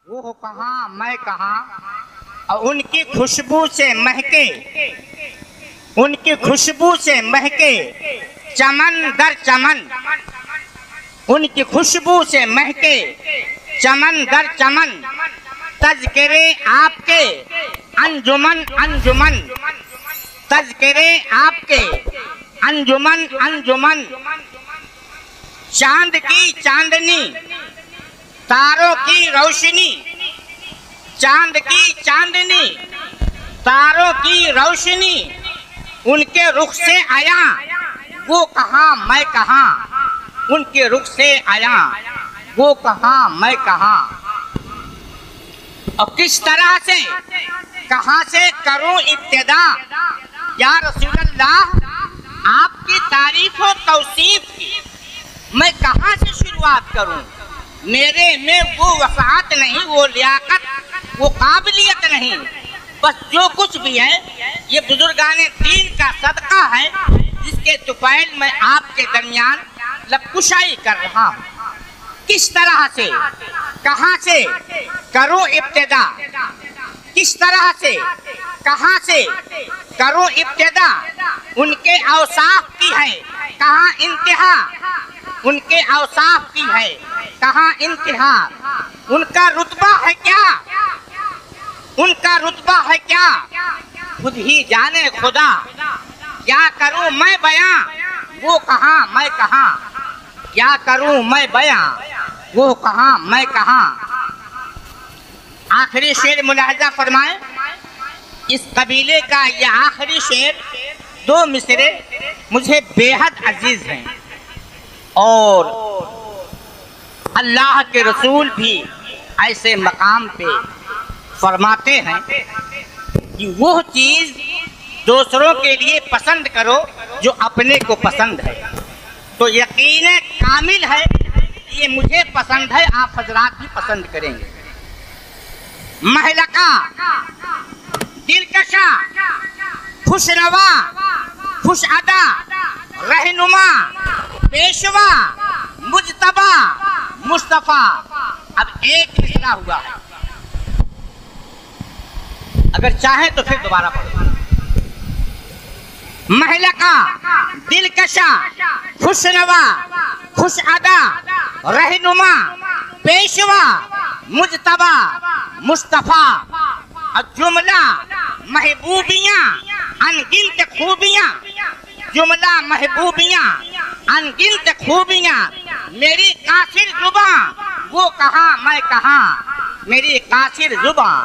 वो कहाँ मैं कहाँ, और उनकी खुशबू से महके, उनकी खुशबू से महके चमन दर चमन, उनकी खुशबू से महके चमन दर चमन, तज़किरे आपके अंजुमन अंजुमन, तज़किरे आपके अंजुमन अंजुमन। चांद की चांदनी तारों की रोशनी, चांद की चांदनी तारों की रोशनी, उनके रुख से आया वो कहाँ मैं कहाँ, उनके रुख से आया वो कहाँ मैं कहाँ। और किस तरह से कहाँ से करूं इब्तिदा या रसूल अल्लाह, आपकी तारीफ और तौसीफ की मैं कहाँ से शुरुआत करूं। मेरे में वो वफ़ात नहीं, वो लियाकत, वो काबिलियत नहीं। बस जो कुछ भी है ये बुजुर्गाने दीन का सदका है, जिसके तुफैल मैं आपके दरमियान लबकुशाई कर रहा हूँ। किस तरह से कहाँ से करूं इब्तिदा, किस तरह से कहाँ से करूं इब्तिदा। उनके औसाफ की है कहाँ इंतहा, उनके औसाफ की है कहाँ इंतहा। उनका रुतबा है क्या, उनका रुतबा है क्या, खुद ही जाने खुदा। क्या करूं मैं बयां, वो कहाँ मैं कहाँ, क्या करूं मैं बयां, वो कहाँ मैं कहाँ। आखिरी शेर मुलाहजा फरमाए। इस कबीले का यह आखिरी शेर, दो मिसरे मुझे बेहद अजीज हैं, और अल्लाह के रसूल भी ऐसे मकाम पे फरमाते हैं कि वो चीज़ दूसरों के लिए पसंद करो जो अपने को पसंद है। तो यकीन कामिल है ये मुझे पसंद है, आप हजरात भी पसंद करेंगे। महलका, दिलकशा, खुशरवा, खुश अदा, रहनुमा, पेशवा, मुजतबा, मुस्तफा। अब एक मिसरा हुआ है, अगर चाहे तो फिर दोबारा पढ़ो। महलका, दिलकशा, खुशनवा, खुश अदा, रहनुमा, पेशवा, मुजतबा, मुस्तफा। जुमला महबूबियाँ अनगिनत खूबियाँ, जुमला महबूबियाँ अनगिनत खूबियाँ। मेरी कासिर जुबां वो कहाँ मैं कहाँ, मेरी कासिर जुबां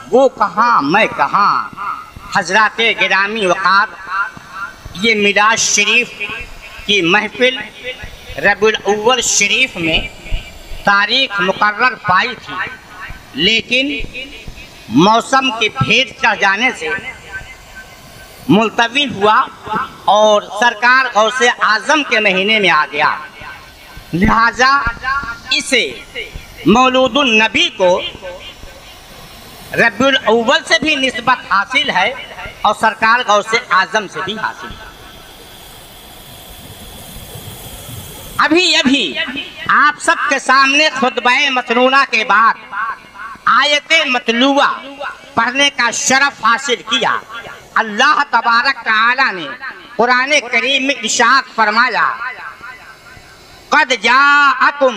वो कहाँ मैं कहाँ। हजराते गिरामी वक़ार, ये मिलाद शरीफ की महफिल रबीउल अव्वल शरीफ में तारीख मुकर्रर पाई थी, लेकिन मौसम के भेद चढ़ जाने से मुलतवी हुआ और सरकार गौसे आज़म के महीने में आ गया। लिहाजा इसे मौलूदुन नबी को रबीउल अव्वल से भी निस्बत हासिल है और सरकार गौसे आज़म से भी हासिल है। अभी अभी आप सबके सामने खुतबे मतनूना के बाद आयते मतलूआ पढ़ने का शरफ हासिल किया। अल्लाह तबारक तआला ने कुरान करीम में इरशाद फरमाया, क़द जाअकुम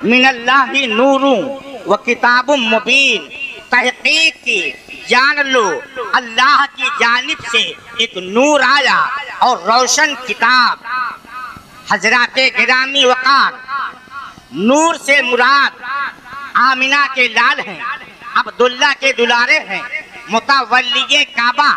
मिनल्लाहि नूरुन व किताबुम मुबीन। तहक़ीक़ की जान लो, अल्लाह की जानिब से एक नूर आया और रोशन किताब। हजराते गिरामी वक़ार, नूर से मुराद आमिना के लाल हैं, अब्दुल्ला के दुलारे हैं, मुतवल्लिये काबा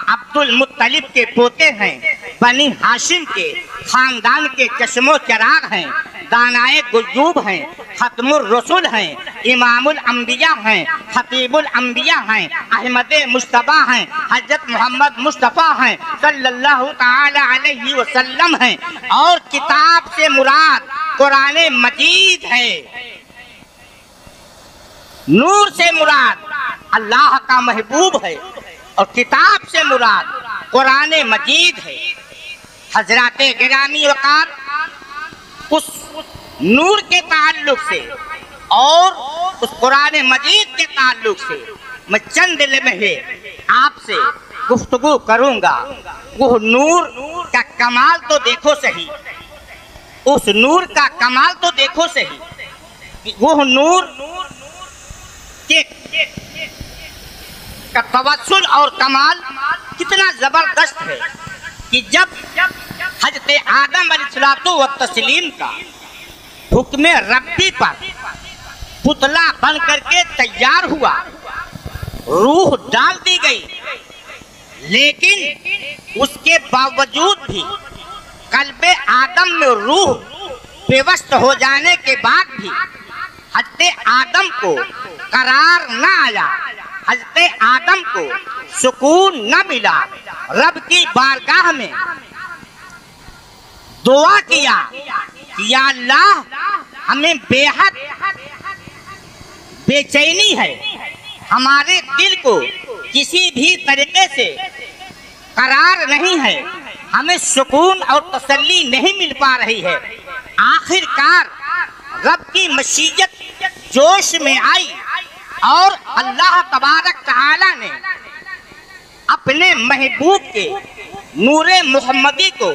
अब्दुल मुत्तलिब के पोते हैं, बनी हाशिम के खानदान के चश्मो चराग हैं, दानाए गुजूब हैं, खत्मुर रसूल हैं, इमामुल अंबिया हैं, खतीबुल अंबिया हैं, अहमद मुस्तफ़ा हैं, हजरत मोहम्मद मुस्तफ़ा हैं सल्लल्लाहु ताला अलैहि वसल्लम हैं। और किताब से मुराद कुरान मजीद है। नूर से मुराद अल्लाह का महबूब है और किताब से मुराद कुरान मजीद है। हजराते गिरामी वक़ार, उस नूर के ताल्लुक से और उस कुरान मजीद के ताल्लुक से मैं चंद लम्हे आपसे गुफ्तगू करूंगा। वो नूर का कमाल तो देखो सही, उस नूर का कमाल तो देखो सही। वो नूर के का तवस्सुल और कमाल कितना जबरदस्त है कि जब हजरत आदम अलैहिस्सलातु व तस्लीम का हुक्म रब्बी पर पुतला बन करके तैयार हुआ, रूह डाल दी गई, लेकिन उसके बावजूद भी कल्बे आदम में रूह बेवस्त हो जाने के बाद भी हजरत आदम को करार न आया, हजरत आदम को सुकून न मिला। रब की बारगाह में दुआ किया कि या अल्लाह हमें बेहद बेचैनी है, हमारे दिल को किसी भी तरीके से करार नहीं है, हमें सुकून और तसल्ली नहीं मिल पा रही है। आखिरकार रब की मशीयत जोश में आई और अल्लाह तबारक तआला ने अपने महबूब के नूरे मुहम्मदी को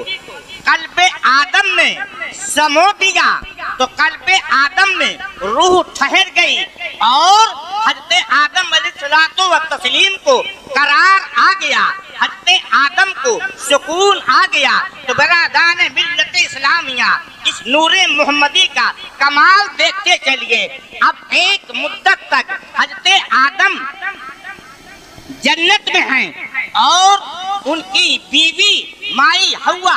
कल्बे आदम में समो दिया, तो कल्बे आदम में रूह ठहर गई और हजरत आदम अलैहिस्सलातु व तस्लीम को करार आ गया, हजरत आदम को सुकून आ गया। तो बरादान मिल्लत इस्लामिया इस नूरे मुहम्मदी का कमाल देखते चलिए। अब एक मुद्दत तक हजरत आदम जन्नत में हैं और उनकी बीवी माई हव्वा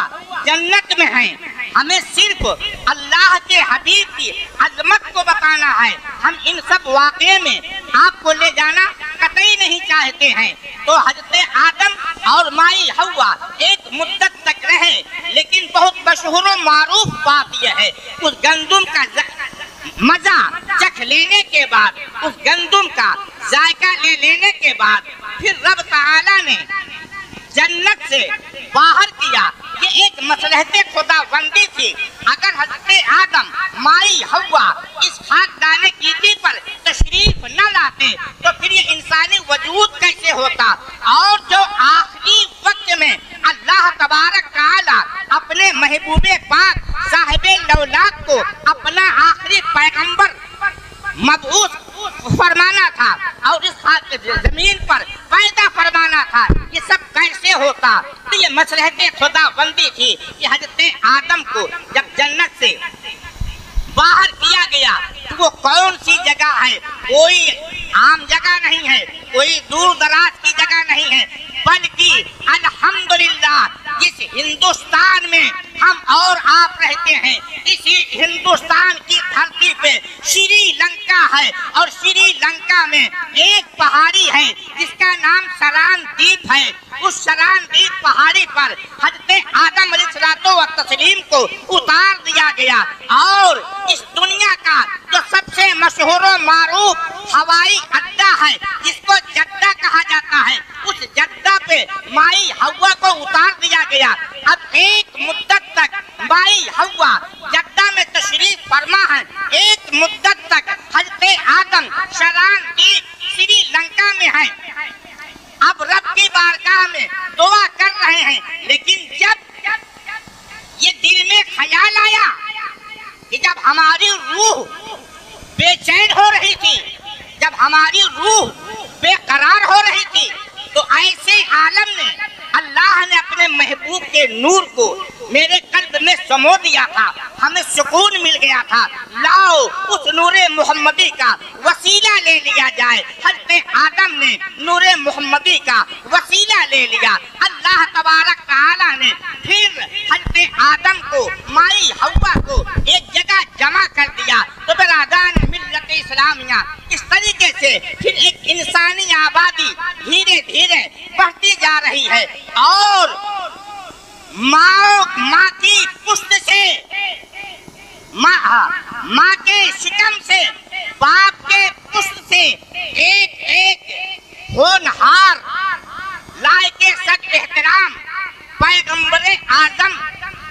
जन्नत में हैं। हमें सिर्फ अल्लाह के हबीब की अजमत को बताना है, हम इन सब वाक़े में आपको ले जाना कतई नहीं चाहते हैं। तो हजरत आदम और माई हव्वा एक मुद्दत तक रहे, लेकिन बहुत मशहूर और मारूफ बात यह है, उस गंदुम का मजा चख लेने के बाद, उस गंदुम का जायका ले लेने के बाद फिर रब तआला ने जन्नत से बाहर किया। ये एक मसलहते खुदाबंदी थी। अगर हजरत आदम माई हव्वा इस खानदाने कीटी पर तशरीफ न लाते तो फिर ये इंसानी वजूद कैसे होता। और जो आखिरी वक्त में अल्लाह तबारक तआला अपने महबूबे पाक साहिबे लौलाद को अपना आखिरी पैगंबर मबऊस फरमाना था और इस जमीन पर पैदा फरमाना था, ये सब कैसे होता। तो ये मसलहते खुदाबंदी थी कि हजरत आदम को जब जन्नत से बाहर किया गया तो वो कौन सी जगह है, कोई आम जगह नहीं है, कोई दूर दराज की जगह नहीं है, बल्कि अल्हम्दुलिल्लाह जिस हिंदुस्तान में हम और आप रहते हैं, इसी हिंदुस्तान की धरती पे श्रीलंका है और श्रीलंका में एक पहाड़ी है जिसका नाम सरान द्वीप है। उस सरान द्वीप पहाड़ी पर हजरत आदम अलैहिस्सलातु व तस्लीम को उतार दिया गया और इस दुनिया का जो सबसे मशहूर मारूफ हवाई अड्डा है जिसको जद्दा कहा जाता है, उस जद्दा पे माई हव्वा को उतार दिया गया। अब एक मुद्दत तक माई हव्वा जद्दा में तशरीफ फरमा है, एक मुद्दत तक हजरत आदम सरान द्वीप श्रीलंका में है। अब रब की बारगाह में दुआ कर रहे हैं, लेकिन जब ये दिल में ख्याल आया कि जब हमारी रूह बेचैन हो रही थी, जब हमारी रूह बेकरार हो रही थी, तो ऐसे आलम में अल्लाह ने अपने महबूब के नूर को मेरे कल्ब में समो दिया था, हमें सुकून मिल गया था। लाओ उस नूरे मुहम्मदी का वसीला ले लिया जाए। हजरत आदम ने नूरे मुहम्मदी का वसीला ले लिया। अल्लाह तबारक तआला ने फिर हजरत आदम को माई हव्वा को एक जगह जमा कर दिया। तो बरादान मिल्लत इस्लामिया इस तरीके से फिर एक इंसानी आबादी धीरे धीरे बढ़ती जा रही है और माँ की पुष्ट से, माँ के शिकम से, बाप के पुष्ट से एक एक होनहार लायके सद एहतराम पैगंबरे आजम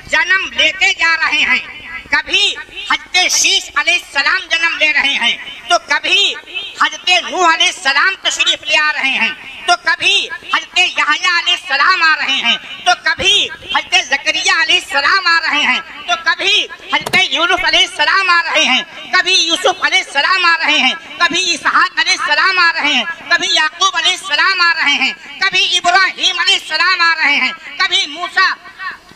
जन्म लेते जा रहे हैं। कभी हजरत शीश अलैहिस्सलाम जन्म ले रहे हैं, तो कभी हजरत नूह अलैहिस्सलाम तशरीफ ले आ रहे हैं, तो कभी हजरत यहया अलैहिस्सलाम आ रहे हैं, तो कभी हजरत जकरिया अलैहिस्सलाम आ रहे हैं, तो कभी हजरत यूनुस अलैहिस्सलाम आ रहे हैं, कभी यूसुफ अलैहिस्सलाम आ रहे हैं, कभी इसहाक अलैहिस्सलाम आ रहे हैं, कभी याकूब अलैहिस्सलाम आ रहे हैं, कभी इब्राहीम अलैहिस्सलाम आ रहे हैं, कभी मूसा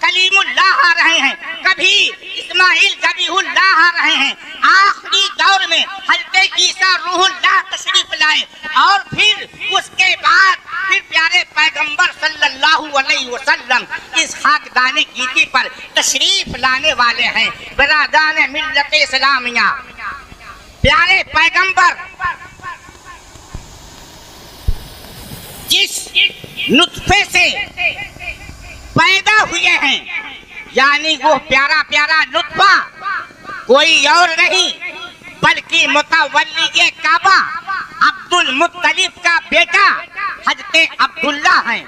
कलीमुल्लाह आ रहे हैं, कभी इस्माइल ज़बीहुल्लाह आ रहे हैं। आखिरी दौर में हज़रत ईसा रूहुल्लाह तशरीफ लाए और फिर उसके बाद फिर प्यारे पैगंबर सल्लल्लाहु अलैहि वसल्लम इस खाकदाने गीती पर तशरीफ लाने वाले हैं। बरादान मिल्लत इस्लामिया, प्यारे पैगंबर जिस नुत्फे से पैदा हुए हैं, यानी वो प्यारा प्यारा नुत्फा कोई और नहीं बल्कि मुतवल्ली काबा अब्दुल मुत्तलिब का बेटा हजरत अब्दुल्ला है।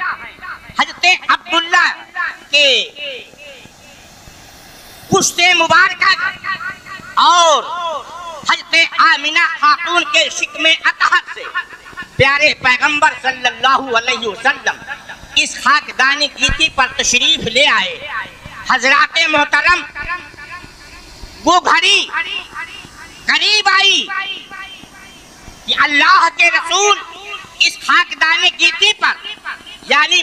हजरत अब्दुल्ला के पुश्ते मुबारक और हजरत आमिना खातून के शिकमे अतहर से प्यारे पैगंबर सल्लल्लाहु अलैहि वसल्लम इस खाकदानी गीती पर तशरीफ ले आए। हजराते मोहतरम वो घड़ी करीब आई कि अल्लाह के रसूल इस खाकदानी गीती पर यानी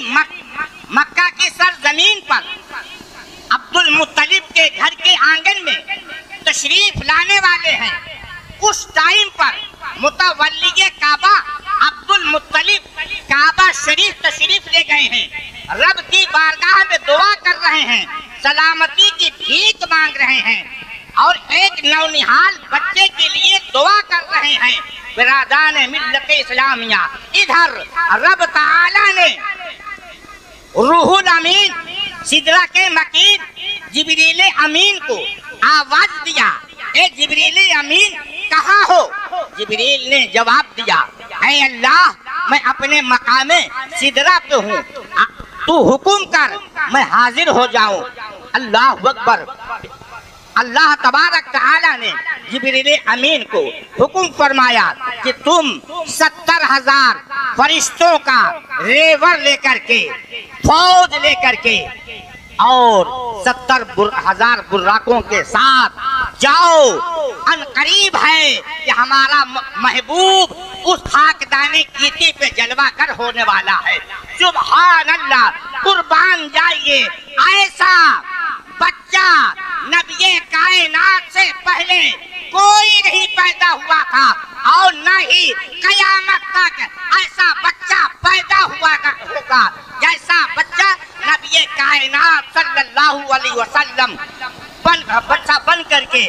मक्का की सरजमीन पर अब्दुल मुत्तलिब के घर के आंगन में तशरीफ लाने वाले हैं। उस टाइम पर मुतवल्ली काबा अब्दुल मुत्तलिब काबा शरीफ तशरीफ ले गए हैं, रब की बारगाह में दुआ कर रहे हैं, सलामती की भीख मांग रहे हैं और एक नौनिहाल बच्चे के लिए दुआ कर रहे हैं। बिरादान मिल्लत इस्लामिया, इधर रब ताला ने रूहुल अमीन सिदरा के मकीन जिब्रील अमीन को आवाज दिया, ए जिब्रील अमीन कहाँ हो? जिब्रील ने जवाब दिया, ऐ अल्लाह मैं अपने मकामे सिदरा पे हूँ, तू हुक्म कर मैं हाजिर हो जाऊं। अल्लाह अकबर। अल्लाह तबारक तआला ने जिब्रील अमीन को हुक्म फरमाया कि तुम 70,000 फरिश्तों का रेवर लेकर के, फौज लेकर के और 70,000 बुर्राकों के साथ जाओ। अनकरीब है कि हमारा महबूब उस खाकदाने गीती पे जलवा कर होने वाला है। सुभान अल्लाह, कुर्बान जाइए। ऐसा बच्चा नबिये कायनात से पहले कोई नहीं पैदा हुआ था और न ही कयामत तक ऐसा बच्चा पैदा हुआ होगा जैसा बच्चा नबिये कायनात सल्लल्लाहु अलैहि वसल्लम बच्चा बन करके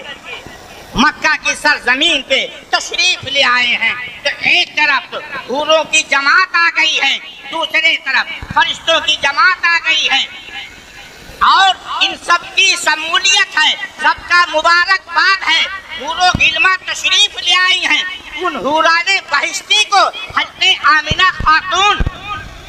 मक्का की सरजमीन पे तशरीफ ले आए हैं। तो एक तरफ हूरों की जमात आ गई है, दूसरे तरफ फरिश्तों की जमात आ गई है और इन सब की शमूलियत है, सबका मुबारकबाद है। हूरों गिलमा तशरीफ ले आई हैं। उन हूराने बहिश्ती को हज़रत आमिना खातून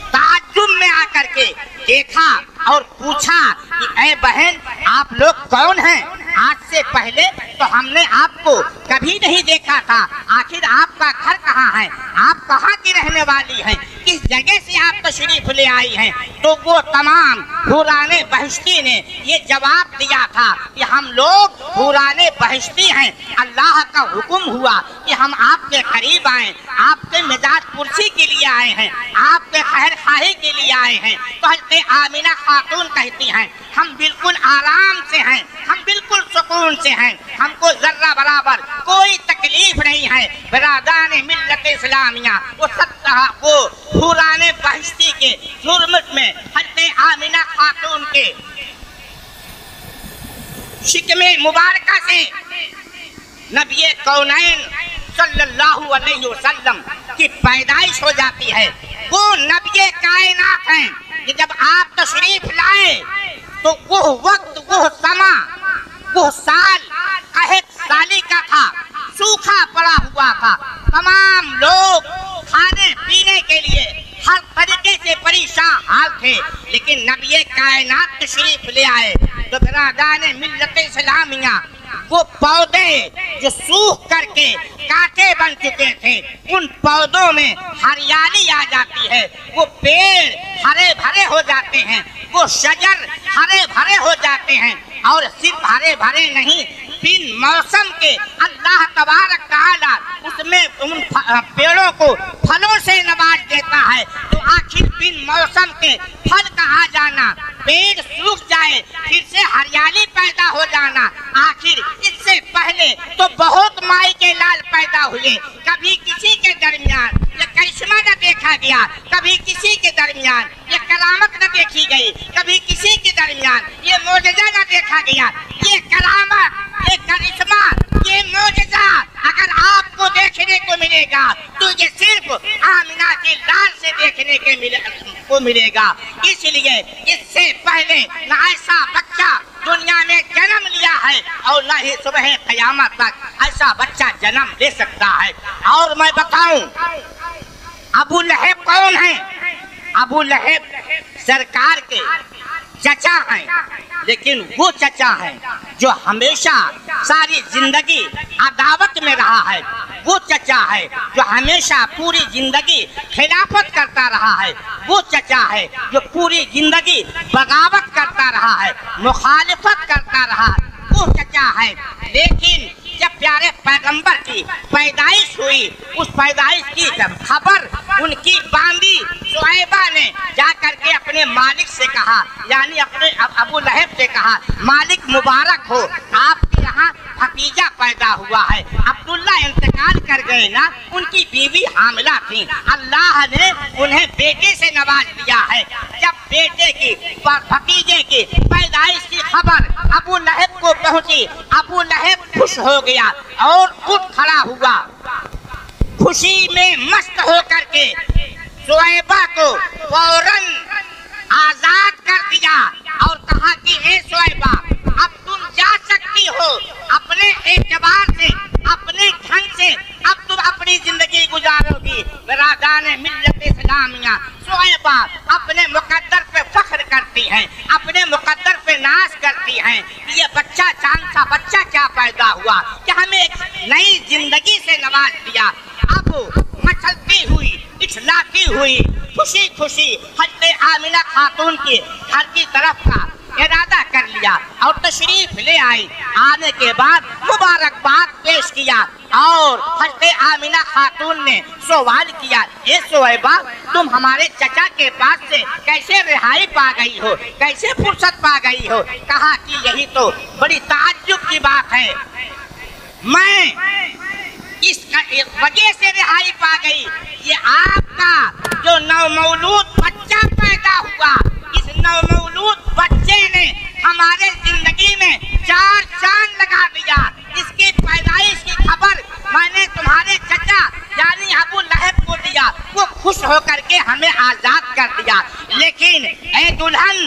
ताज्जुब में आकर के देखा और पूछा कि ऐ बहन आप लोग कौन हैं? आज से पहले तो हमने आपको कभी नहीं देखा था, आखिर आपका घर कहाँ है? आप कहाँ की रहने वाली हैं? किस जगह से आप तशरीफ ले आई हैं? तो वो तमाम हुराने बहिश्ती ने ये जवाब दिया था कि हम लोग हुराने बहिश्ती हैं, अल्लाह का हुक्म हुआ कि हम आपके करीब आए, आपके मिजाज कुर्सी के लिए आए हैं, आपके खैर खाही के लिए आए हैं। तो हज़रत आमिना खातून कहती हैं हम बिल्कुल आराम से हैं, हम बिल्कुल सुकून से हैं, हमको जर्रा बराबर कोई तकलीफ नहीं है। बिरादान मिल्लत इस्लामिया, वो हुराने बहिश्ती के जुर्मत में हज़रत आमिना खातून के शिकमे मुबारका से नबी कौनैन सल्लल्लाहु अलैहि वसल्लम की पैदाइश हो जाती है। वो नबी कायनात हैं कि जब आप तशरीफ लाए तो वो वक्त, वो समा, वो साल कहत साली का था, सूखा पड़ा हुआ था। तमाम लोग खाने पीने के लिए हर तरीके से परेशान हाल थे, लेकिन नबी कायनात तशरीफ ले आए तो बिरादान मिल्लत इस्लामिया वो पौधे जो सूख करके कांटे बन चुके थे, उन पौधों में हरियाली आ जाती है, वो पेड़ हरे भरे हो जाते हैं, वो शजर हरे भरे हो जाते हैं। और सिर्फ हरे भरे नहीं, बिन मौसम के अल्लाह तबारक तआला उसमें उन पेड़ों को फलों से नवाज देता है। तो आखिर बिन मौसम के फल का आ जाना, पेड़ सूख जाए फिर से हरियाली पैदा हो जाना, आखिर इससे पहले तो बहुत माई के लाल पैदा हुए। कभी किसी के दरमियान ये करिश्मा न देखा गया, कभी किसी के दरमियान ये करामत न देखी गई, कभी किसी के दरमियान ये मोजज़ा न देखा गया। ये करामत, ये करिश्मा, ये मोजज़ा अगर आपको देखने को मिलेगा तो ये सिर्फ आमिना के लाल से देखने को मिलेगा। इसलिए इससे पहले न ऐसा बच्चा दुनिया में जन्म लिया है और न ही सुबह क़यामत तक ऐसा बच्चा जन्म ले सकता है। और मैं बताऊं अबू लहब कौन है? अबू लहब सरकार के चचा हैं, लेकिन वो चचा हैं जो हमेशा सारी जिंदगी अदावत में रहा है। वो चचा है जो हमेशा पूरी जिंदगी खिलाफत करता रहा है। वो चचा है जो पूरी जिंदगी बगावत करता रहा है, मुखालिफत करता रहा। वो चचा है, लेकिन जब प्यारे पैगंबर की पैदाइश हुई, उस पैदाइश की जब खबर उनकी बांदी शुएबा ने जाकर के अपने मालिक से कहा, यानी अपने अबू लहब से कहा, मालिक मुबारक हो, आपके यहाँ भतीजा पैदा हुआ है। अब्दुल्ला इंतकाल कर गए ना, उनकी बीवी हामिला थी, अल्लाह ने उन्हें बेटे से नवाज दिया है। जब बेटे की भतीजे की पैदाइश की खबर अबू लहब को पहुंची, अबू लहब खुश हो गया और उठ खड़ा हुआ, खुशी में मस्त होकर के शुएबा को फौरन आजाद कर दिया और कहा कि हे शुएबा, अब तुम जा सकती हो अपने एतबार से, अपने ढंग से, अब तुम अपनी जिंदगी गुजारोगी। बिरादराने मिल्लत इस्लामिया, शुएबा अपने मुकद्दर पे फख्र करती हैं, अपने मुकद्दर पे नाज करती हैं। ये बच्चा चांद सा बच्चा क्या पैदा हुआ कि हमें एक नई जिंदगी से नवाज दिया। अब मचलती हुई, इछलाती हुई, खुशी खुशी हज़रत आमिना खातून के घर की तरफ का इरादा कर लिया और तशरीफ ले आई। आने के बाद मुबारकबाद पेश किया और हज़रत आमिना खातून ने सवाल किया, ए शुएबा, तुम हमारे चचा के पास से कैसे रिहाई पा गई हो, कैसे फुर्सत पा गई हो? कहा कि यही तो बड़ी ताज्जुब की बात है, मैं इस वजह से रिहाई पा गई, ये आपका जो नवमौलूद बच्चा पैदा हुआ, इस नवमौलूद बच्चे ने हमारे जिंदगी में चार चांद लगा दिया। इसकी पैदाइश की खबर मैंने तुम्हारे चचा यानी अबू लहब को दिया, वो खुश होकर के हमें आजाद कर दिया। लेकिन ए दुल्हन,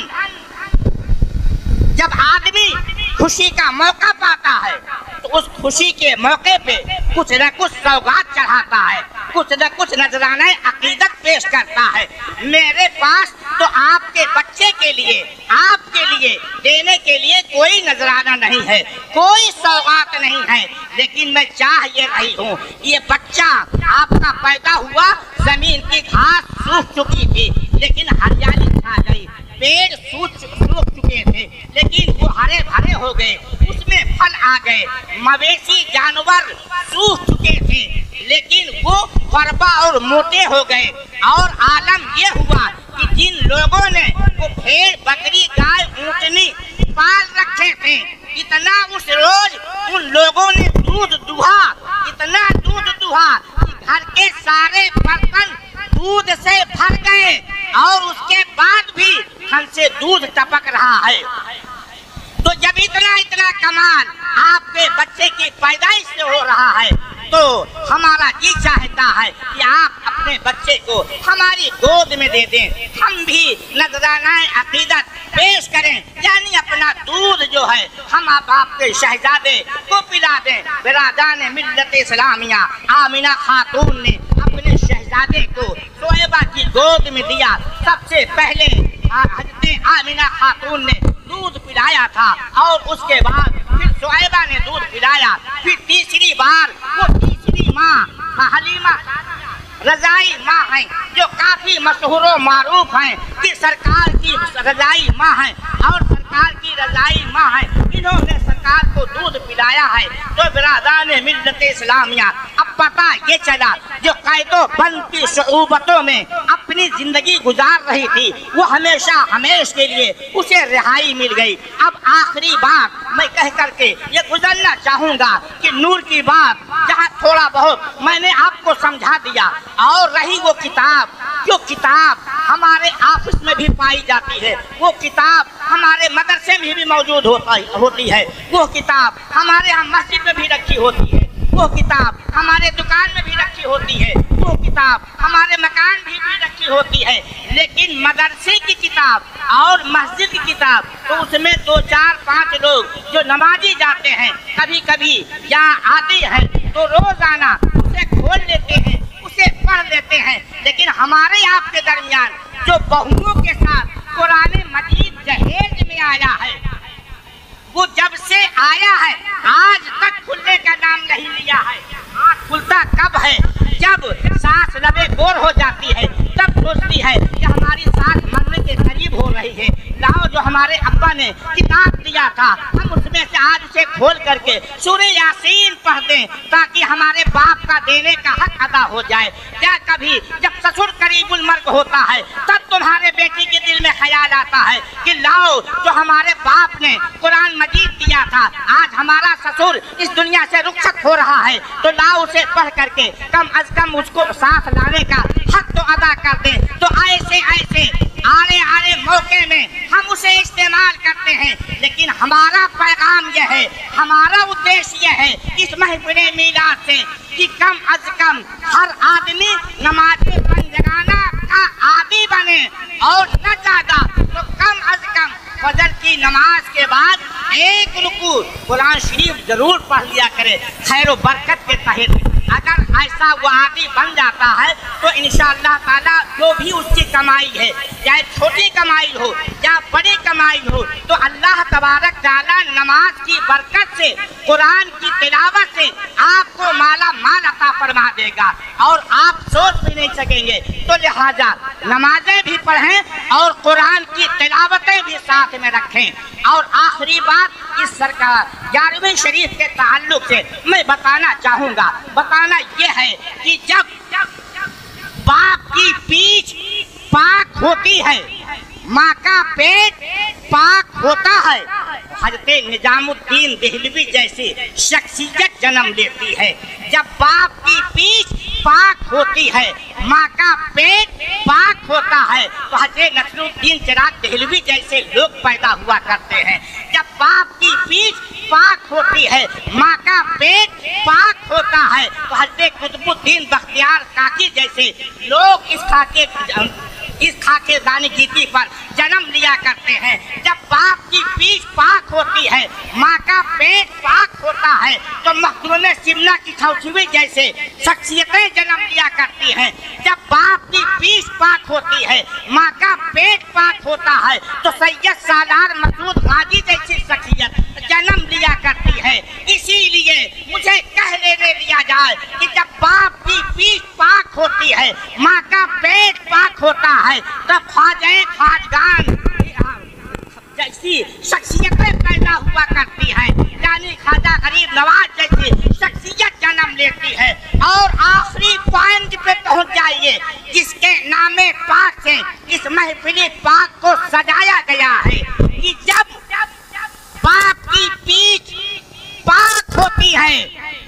जब आदमी खुशी का मौका पाता है तो उस खुशी के मौके पे कुछ न कुछ सौगात चढ़ाता है, कुछ न कुछ नजराना अकीदत पेश करता है। मेरे पास तो आपके बच्चे के लिए, आपके लिए देने के लिए कोई नजराना नहीं है, कोई सौगात नहीं है, लेकिन मैं चाह ये रही हूँ, ये बच्चा आपका पैदा हुआ, जमीन की घास सूख चुकी थी लेकिन हरियाली छा गई, पेड़ सूख चुके थे लेकिन वो हरे भरे हो गए, उसमें फल आ गए, मवेशी जानवर सूख चुके थे लेकिन वो फरबा और मोटे हो गए। और आलम ये हुआ कि जिन लोगों ने वो भेड़ बकरी गाय ऊँटनी पाल रखे थे, इतना उस रोज उन लोगों ने दूध दुहा, इतना दूध दुहा कि घर के सारे बर्तन दूध से भर गए और उसके बाद भी खन से दूध टपक रहा है। तो जब इतना कमाल आपके बच्चे की पैदाइश से हो रहा है तो हमारा जी चाहता है कि आप अपने बच्चे को हमारी गोद में दे दें, हम भी नजराना अकीदत पेश करें, यानी अपना दूध जो है हम आपके शहजादे को पिला दें। बिरादराने मिल्लत इस्लामिया आमिना खातून ने अपने शहजादे को शुएबा की गोद में दिया। सबसे पहले हज़रत आमिना खातून ने दूध पिलाया था और उसके बाद फिर शुएबा ने दूध पिलाया, फिर तीसरी बार वो तीसरी माँ हलीमा रजाई माँ हैं, जो काफी मशहूर मारूफ हैं कि सरकार की रजाई माँ हैं और सरकार की रजाई माँ हैं। इन्होंने सरकार को दूध पिलाया है। तो बिरादरान मिल्लत इस्लामिया, अब पता ये चला जो कैदों बंद की शऊबतों में अपनी जिंदगी गुजार रही थी, वो हमेशा हमेश के लिए उसे रिहाई मिल गई। अब आखिरी बात मैं कह करके ये गुजरना चाहूँगा कि नूर की बात जहाँ थोड़ा बहुत मैंने आपको समझा दिया। और रही वो किताब, जो किताब हमारे ऑफिस में भी पाई जाती है, वो किताब हमारे मदरसे में भी मौजूद होती है, वो किताब हमारे यहाँ मस्जिद में भी रखी होती है, वो किताब हमारे दुकान में भी रखी होती है, वो किताब हमारे मकान भी रखी होती है। लेकिन मदरसे की किताब और मस्जिद की किताब तो उसमें 2, 4, 5 लोग जो नमाजी जाते हैं, कभी कभी यहाँ आते हैं तो रोजाना उसे खोल लेते हैं, उसे पढ़ लेते हैं। लेकिन हमारे आपके दरमियान जो बहुओं के साथ कुरान मजीद जहेज में आया है, वो जब से आया है आज तक खुलने का नाम नहीं लिया है। आज खुलता कब है? जब सांस लबे बोर हो जाती है, तब सोचती है कि हमारी सांस मरने के करीब हो रही है, लाओ जो हमारे अब्बा ने किताब दिया था हम उसमें से आज उसे खोल करके सूरह यासीन पढ़ दें ताकि हमारे बाप का देने का हक अदा हो जाए। क्या कभी जब ससुर करीबुल मर्ग होता है तब तुम्हारे बेटी के दिल में ख्याल आता है कि लाओ जो हमारे बाप ने कुरान मजीद दिया था, आज हमारा ससुर इस दुनिया से रुखसत हो रहा है, तो लाओ उसे पढ़ करके कम अज कम उसको साथ लाने का हक तो अदा कर दे। तो ऐसे ऐसे आने आने मौके में हम उसे इस्तेमाल करते हैं। लेकिन हमारा पैगाम यह है, हमारा उद्देश्य यह है इस महफिल मीलाद से कि कम अज कम हर आदमी नमाज पंजगाना का आदी बने और न ज्यादा तो कम अज कम फजर की नमाज के बाद 1 रुकू कुरान शरीफ जरूर पढ़ लिया करे खैर व बरकत के तहत। अगर ऐसा वो आदि बन जाता है तो इंशाअल्लाह ताला जो भी उसकी कमाई है, चाहे छोटी कमाई हो या बड़ी कमाई हो, तो अल्लाह तबारक ताला नमाज की बरकत से, कुरान की तिलावत से आपको माला माल अता फरमा देगा और आप सोच भी नहीं सकेंगे। तो लिहाजा नमाजें भी पढ़ें और कुरान की तिलावतें भी साथ में रखें। और आखिरी बात इस सरकार 11वीं शरीफ के ताल्लुक से मैं बताना चाहूँगा, बताना यह है कि जब बाप की पीठ पाक होती है, माँ का पेट पाक होता है, हजरत निजामुद्दीन देहलवी जैसी शख्सियत जन्म लेती है। जब बाप की पीठ पाक होती है, माँ का पेट पाक होता है, तो हजरत नसरुद्दीन चिराग देहलवी जैसे लोग पैदा हुआ करते हैं। जब बाप की पीठ पाक होती है, माँ का पेट पाक होता है, तो हजरत कुतुबुद्दीन बख्तियार काकी जैसे लोग इस खाकेदानी गीती पर जन्म लिया करते हैं। जब बाप की पीठ पाक होती है, माँ का पेट पाक होता है, तो मखदूम सिमना की खौसवी जैसे शख्सियतें जन्म लिया करती हैं। जब बाप की पीठ पाक होती है, माँ का पेट पाक होता है, तो सैयद सालार मसूद गाजी जैसी शख्सियत जन्म लिया करती है। इसीलिए मुझे कह लेने दिया जाए कि जब बाप की पीठ पाक होती है, माँ का पेट पाक होता है, तब ख्वाजा खाजगान जैसी शख्सियतें पैदा हुआ करती हैं, यानी ख्वाजा गरीब नवाज जैसी शख्सियत जन्म लेती है। और आखिरी पॉइंट पे पहुंच जाइए, जिसके नामे पाक से इस महफिल पाक को सजाया गया है कि जब बाप की पीठ पाक होती है,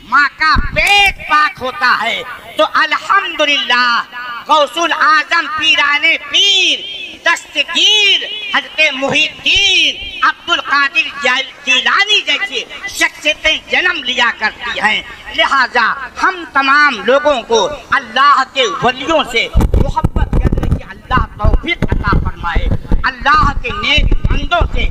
माँ का पेट पाक होता है, तो अल्हम्दुलिल्लाह गौसुल आजम पीराने पीर दस्तगीर हजरत मुहीद्दीन अब्दुल कादिर जिलानी जैसी शख्सियतें जन्म लिया करती हैं। लिहाजा हम तमाम लोगों को अल्लाह के वलियों से मोहब्बत करने की अल्लाह तौफीक अता फरमाए, अल्लाह के नेक बंदों से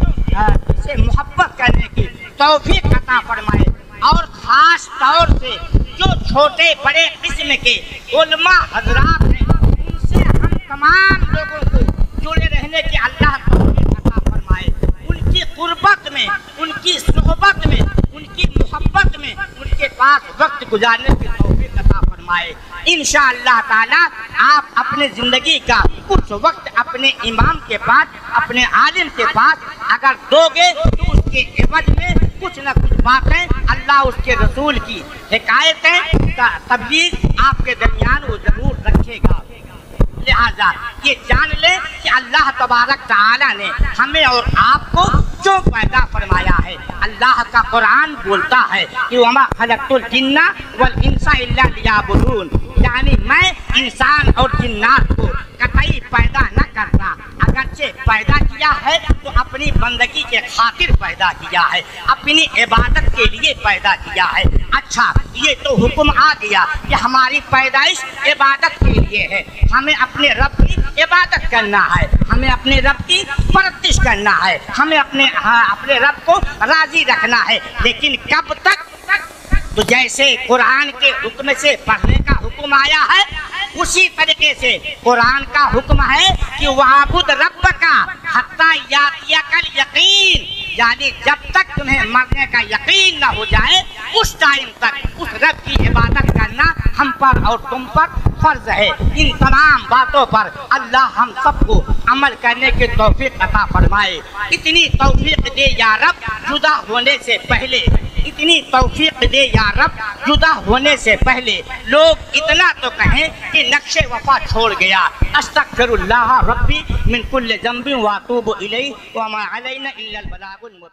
मोहब्बत करने की तौफीक अता फरमाए। और खास तौर से जो छोटे बड़े किस्म के उलमा हजरात हैं, उनसे हम तमाम लोगों को जुड़े रहने की अल्लाह तौफीक अता फरमाए। उनकी कुर्बत में, उनकी सोहबत में, उनकी मोहब्बत में, उनके पास वक्त गुजारने की तौफीक अता फरमाए। इंशाअल्लाह ताला आप अपने जिंदगी का कुछ वक्त अपने इमाम के पास, अपने आलिम के पास अगर दोगे तो उसके एवज में कुछ न कुछ बातें, अल्लाह उसके रसूल की हिकायतें, तबलीग आपके दरमियान वो जरूर रखेगा। लिहाजा ये जान ले कि अल्लाह तबारक तआला ने हमें और आपको क्यों पैदा फरमाया है। अल्लाह का कुरान बोलता है कि वमा खलक़तुल जिन्ना वल इंसा इल्ला लियअबुदून, यानी मैं इंसान और जिन्नात को कतई पैदा न करता, अगरचे पैदा किया है तो अपनी बंदगी के खातिर पैदा किया है, अपनी इबादत के लिए पैदा किया है। अच्छा, ये तो हुक्म आ गया कि हमारी पैदाइश इबादत के लिए है, हमें अपने रब की इबादत करना है, हमें अपने रब की परस्तिश करना है, हमें अपने रब को राजी रखना है। लेकिन कब तक? तो जैसे कुरान के हुक्म से पढ़ने का हुक्म आया है, उसी तरीके से कुरान का हुक्म है कि वाबुद रब्ब का हत्ता यातियकल यकीन, यानी जब तक तुम्हें मरने का यकीन न हो जाए उस टाइम तक उस रब की इबादत करना हम पर और तुम पर फर्ज है। इन तमाम बातों पर अल्लाह हम सबको अमल करने की तौफीक अता फरमाए। इतनी तौफीक दे या रब जुदा होने से पहले, इतनी तौफीक दे या रब जुदा होने से पहले लोग इतना तो कहें कि नक्शे वफा छोड़ गया। अस्तगफिरुल्लाह रब्बी मिन कुल्लि ज़ंबिन व अतूबु इलैहि व मा अलैना इल्लल बलागुल मुबीन।